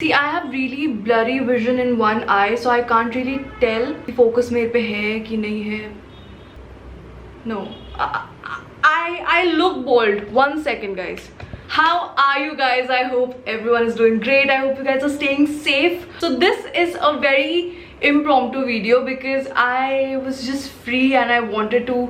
See, I have really blurry vision in one eye, so I can't really tell कि focus मेरे पे है कि नहीं है. No, I look bold. 1 second, guys. How are you guys? I hope everyone is doing great. I hope you guys are staying safe. So this is a very impromptu video because I was just free and I wanted to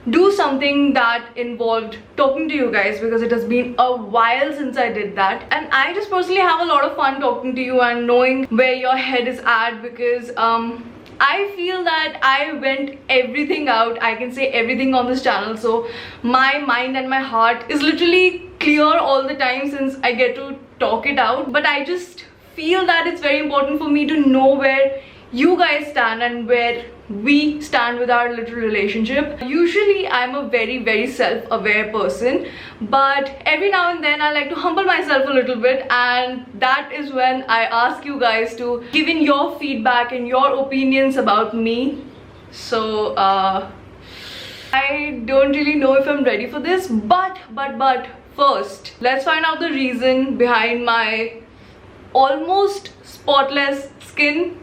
do something that involved talking to you guys because it has been a while since I did that, and I just personally have a lot of fun talking to you and knowing where your head is at because I feel that I went everything out. I can say everything on this channel, so my mind and my heart is literally clear all the time since I get to talk it out. But I just feel that it's very important for me to know where you guys stand and where we stand with our little relationship. Usually I'm a very self-aware person, but every now and then I like to humble myself a little bit, and that is when I ask you guys to give in your feedback and your opinions about me. So I don't really know if I'm ready for this, but first let's find out the reason behind my almost spotless skin.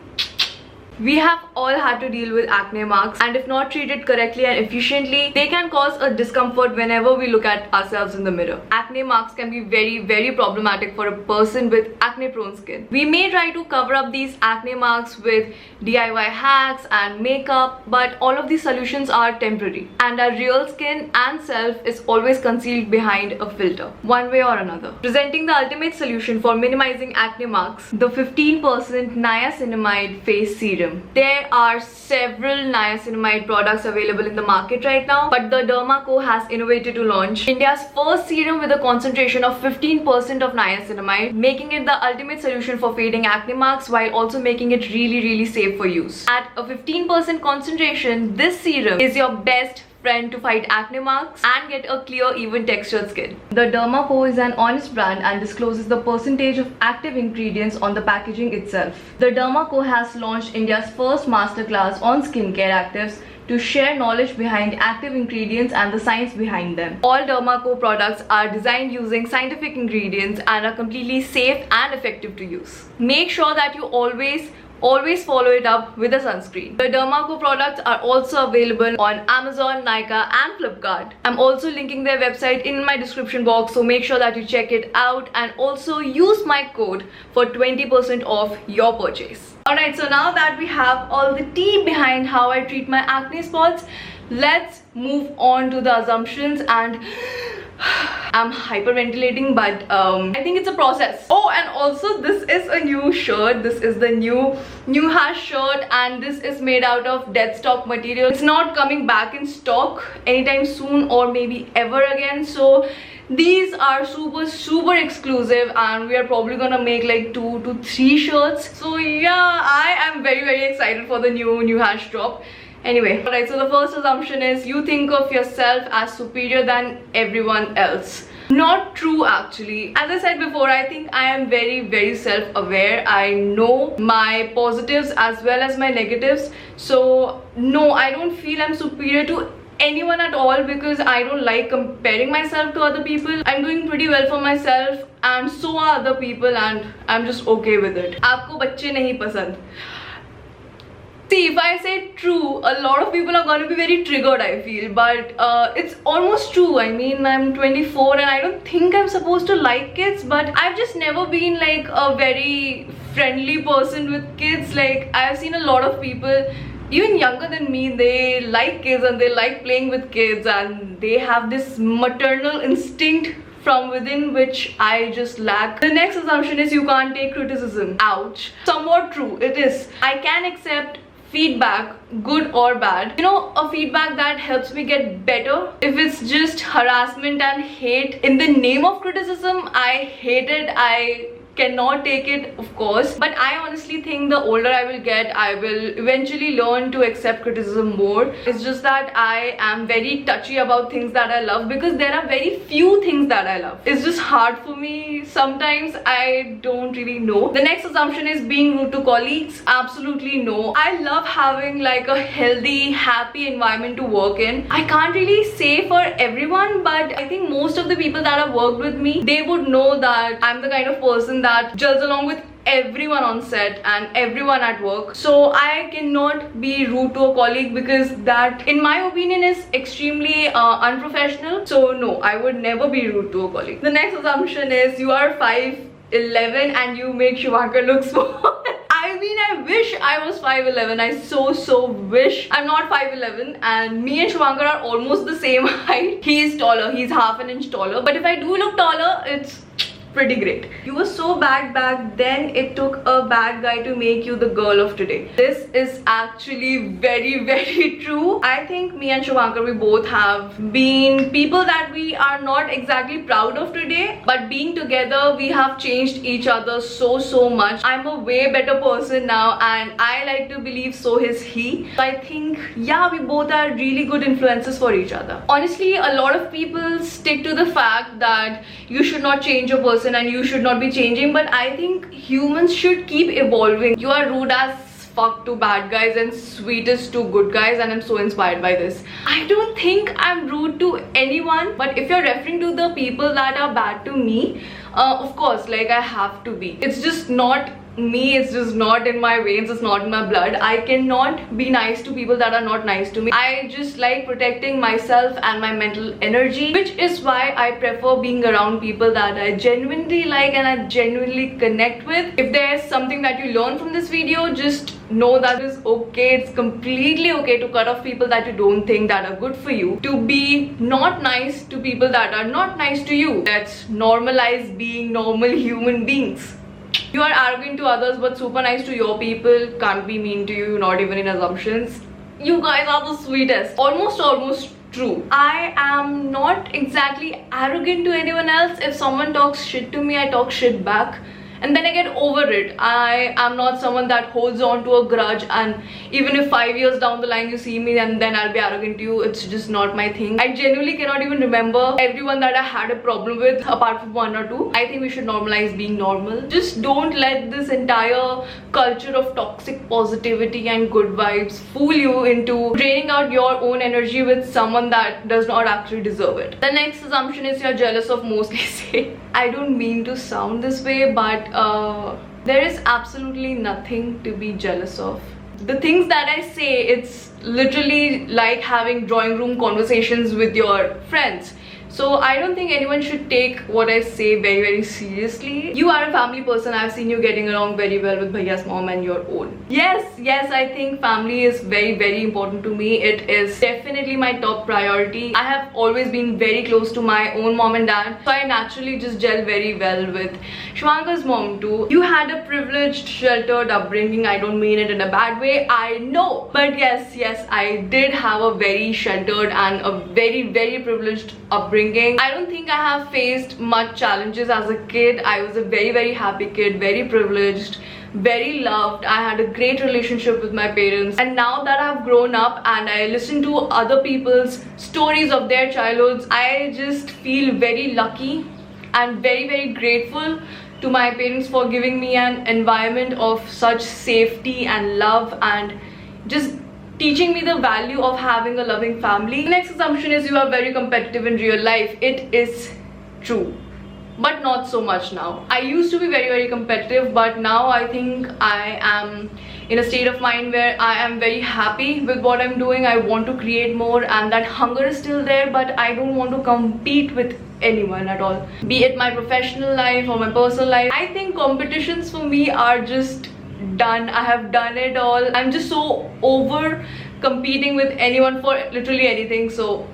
We have all had to deal with acne marks, and if not treated correctly and efficiently, they can cause a discomfort whenever we look at ourselves in the mirror. Acne marks can be very problematic for a person with acne prone skin. We may try to cover up these acne marks with DIY hacks and makeup, but all of these solutions are temporary, and our real skin and self is always concealed behind a filter, one way or another. Presenting the ultimate solution for minimizing acne marks, the 15% niacinamide face serum. There are several niacinamide products available in the market right now, but the Derma Co has innovated to launch India's first serum with a concentration of 15% of niacinamide, making it the ultimate solution for fading acne marks while also making it really safe for use. At a 15% concentration, this serum is your best friend to fight acne marks and get a clear, even textured skin. The Derma Co is an honest brand and discloses the percentage of active ingredients on the packaging itself. The Derma Co has launched India's first masterclass on skincare actives to share knowledge behind active ingredients and the science behind them. All Derma Co products are designed using scientific ingredients and are completely safe and effective to use. Make sure that you always follow it up with a sunscreen. The Derma Co products are also available on Amazon, Nykaa and Flipkart. I'm also linking their website in my description box, so make sure that you check it out and also use my code for 20% off your purchase. Alright, so now that we have all the tea behind how I treat my acne spots, let's move on to the assumptions. And I'm hyperventilating, but I think it's a process. Oh, and also this is a new shirt. This is the new hash shirt, and this is made out of dead stock material. It's not coming back in stock anytime soon or maybe ever again, so these are super exclusive, and we are probably gonna make like 2 to 3 shirts. So yeah, I am very excited for the new hash drop. Anyway, alright, so the first assumption is you think of yourself as superior than everyone else. Not true, actually. As I said before, I think I am very self-aware. I know my positives as well as my negatives. So no, I don't feel I'm superior to anyone at all because I don't like comparing myself to other people. I'm doing pretty well for myself and so are other people, and I'm just okay with it. Aapko bacche nahi pasand. See, if I say true, a lot of people are going to be very triggered, I feel, but it's almost true. I mean, I'm 24 and I don't think I'm supposed to like kids, but I've just never been like a very friendly person with kids. Like, I've seen a lot of people even younger than me, they like kids and they like playing with kids, and they have this maternal instinct from within which I just lack. The next assumption is you can't take criticism. Ouch. Somewhat true, it is. I can accept feedback, good or bad. You know, a feedback that helps me get better. If it's just harassment and hate in the name of criticism, I hate it. I cannot take it, of course, but I honestly think the older I will get, I will eventually learn to accept criticism more. It's just that I am very touchy about things that I love because there are very few things that I love. It's just hard for me sometimes. I don't really know. The next assumption is being rude to colleagues. Absolutely no. I love having like a healthy, happy environment to work in. I can't really say for everyone, but I think most of the people that have worked with me, they would know that I'm the kind of person that gels along with everyone on set and everyone at work. So I cannot be rude to a colleague because that, in my opinion, is extremely unprofessional. So no, I would never be rude to a colleague. The next assumption is you are 5'11" and you make Shivankar look small. I mean, I wish I was 5'11". I so wish. I'm not 5'11", and me and Shivankar are almost the same height. He's taller, he's half an inch taller. But if I do look taller, it's pretty great. You were so bad back then, it took a bad guy to make you the girl of today. This is actually very true. I think me and Shivankar, we both have been people that we are not exactly proud of today, but being together, we have changed each other so much. I'm a way better person now, and I like to believe so is he. So I think, yeah, we both are really good influences for each other. Honestly, a lot of people stick to the fact that you should not change a person and you should not be changing, but I think humans should keep evolving. You are rude as fuck to bad guys and sweetest to good guys, and I'm so inspired by this. I don't think I'm rude to anyone, but if you're referring to the people that are bad to me, of course, like, I have to be. It's just not me, it's just not in my veins, it's not in my blood. I cannot be nice to people that are not nice to me. I just like protecting myself and my mental energy, which is why I prefer being around people that I genuinely like and I genuinely connect with. If there's something that you learn from this video, just know that it's okay. It's completely okay to cut off people that you don't think that are good for you, to be not nice to people that are not nice to you. Let's normalize being normal human beings. You are arrogant to others but super nice to your people. Can't be mean to you, not even in assumptions. You guys are the sweetest. Almost true. I am not exactly arrogant to anyone else. If someone talks shit to me, I talk shit back, and then I get over it. I am not someone that holds on to a grudge, and even if 5 years down the line you see me and then I'll be arrogant to you, it's just not my thing. I genuinely cannot even remember everyone that I had a problem with apart from 1 or 2. I think we should normalize being normal. Just don't let this entire culture of toxic positivity and good vibes fool you into draining out your own energy with someone that does not actually deserve it. The next assumption is you're jealous of mostly say. I don't mean to sound this way, but there is absolutely nothing to be jealous of. The things that I say, it's literally like having drawing room conversations with your friends. So I don't think anyone should take what I say very seriously. You are a family person. I've seen you getting along very well with Bhaiya's mom and your own. Yes, I think family is very important to me. It is definitely my top priority. I have always been very close to my own mom and dad, so I naturally just gel very well with Shivankar's mom too. You had a privileged, sheltered upbringing. I don't mean it in a bad way, I know. But yes, I did have a very sheltered and a very privileged upbringing. I don't think I have faced much challenges as a kid. I was a very happy kid, very privileged, very loved. I had a great relationship with my parents, and now that I've grown up and I listen to other people's stories of their childhoods, I just feel very lucky and very grateful to my parents for giving me an environment of such safety and love, and just teaching me the value of having a loving family. The next assumption is you are very competitive in real life. It is true, but not so much now. I used to be very competitive, but now I think I am in a state of mind where I am very happy with what I'm doing. I want to create more, and that hunger is still there, but I don't want to compete with anyone at all, be it my professional life or my personal life. I think competitions for me are just done. I have done it all. I'm just so over competing with anyone for literally anything. So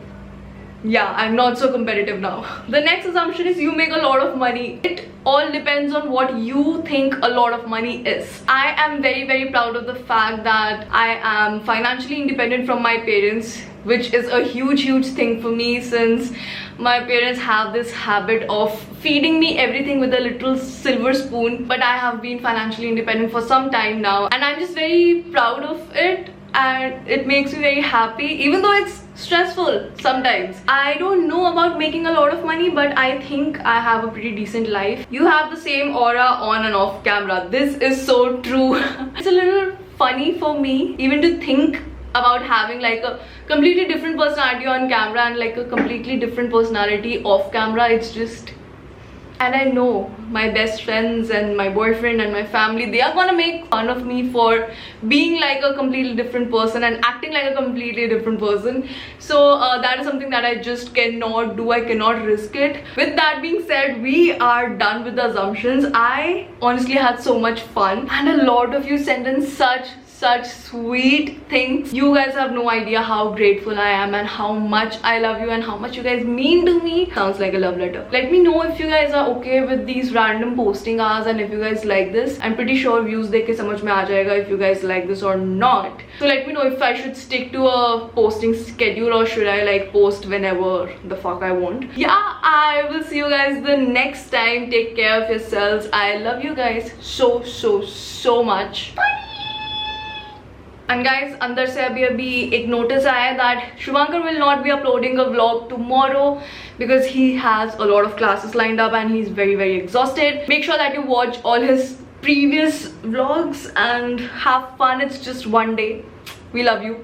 yeah, I'm not so competitive now. The next assumption is you make a lot of money. It all depends on what you think a lot of money is. I am very proud of the fact that I am financially independent from my parents, which is a huge thing for me, since my parents have this habit of feeding me everything with a little silver spoon. But I have been financially independent for some time now, and I'm just very proud of it, and it makes me very happy, even though it's stressful sometimes. I don't know about making a lot of money, but I think I have a pretty decent life. You have the same aura on and off camera. This is so true. It's a little funny for me even to think about having like a completely different personality on camera and like a completely different personality off camera. It's just, And I know my best friends and my boyfriend and my family, they are gonna make fun of me for being like a completely different person and acting like a completely different person. So that is something that I just cannot do. I cannot risk it. With that being said, we are done with the assumptions. I honestly had so much fun, and a lot of you sent in such sweet things. You guys have no idea how grateful I am and how much I love you and how much you guys mean to me. Sounds like a love letter. Let me know if you guys are okay with these random posting hours and if you guys like this. I'm pretty sure views dekh ke samajh mein aa jayega if you guys like this or not. So let me know if I should stick to a posting schedule or should I like post whenever the fuck I want. Yeah, I will see you guys the next time. Take care of yourselves. I love you guys so much. Bye. And guys, अंदर से अभी एक notice आया that Shubhankar will not be uploading a vlog tomorrow because he has a lot of classes lined up and he's very exhausted. Make sure that you watch all his previous vlogs and have fun. It's just one day. We love you.